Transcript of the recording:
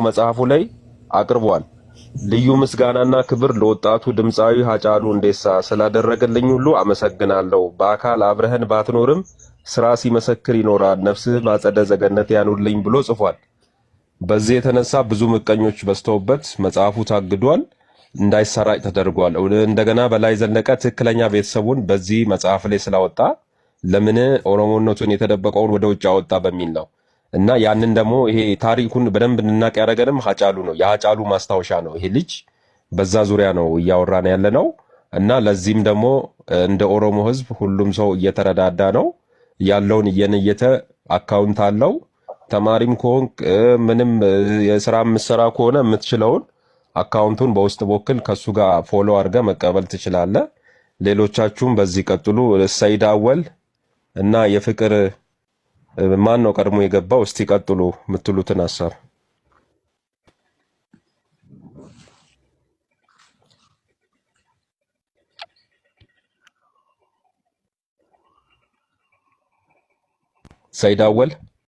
መጽሐፉ ላይ አቅርቧል። ልዩ ምስጋናና ክብር ለወጣቱ ድምፃዊ ሃጫሉ ሁንዴሳ ስላደረገልኝ ሁሉ አመሰግናለሁ። በአካል አብረህን ባትኖርም ስራ ሲመሰክር ይኖራል። ነፍስህ ባጸደ ዘገነት ያኑርልኝ ብሎ ጽፏል። በዚህ የተነሳ ብዙ ምቀኞች በዝተውበት መጽሐፉ ታግዷል፣ እንዳይሰራጭ ተደርጓል። እንደገና በላይ ዘለቀ ትክክለኛ ቤተሰቡን በዚህ መጽሐፍ ላይ ስላወጣ ለምን ኦሮሞነቱን የተደበቀውን ወደ ውጭ አወጣ በሚል ነው። እና ያንን ደግሞ ይሄ ታሪኩን በደንብ እንድናቅ ያደረገንም ሃጫሉ ነው። የሃጫሉ ማስታወሻ ነው ይሄ ልጅ። በዛ ዙሪያ ነው እያወራን ያለ ነው። እና ለዚህም ደግሞ እንደ ኦሮሞ ህዝብ ሁሉም ሰው እየተረዳዳ ነው ያለውን እየነየተ አካውንት አለው። ተማሪም ከሆንክ ምንም የስራ ምሰራ ከሆነ የምትችለውን አካውንቱን በውስጥ በኩል ከሱ ጋር ፎሎ አድርገህ መቀበል ትችላለህ። ሌሎቻችሁም በዚህ ቀጥሉ። ሰይድ አወል እና የፍቅር ማን ነው ቀድሞ የገባው? እስቲ ቀጥሉ የምትሉትን ሐሳብ። ሰይድ አወል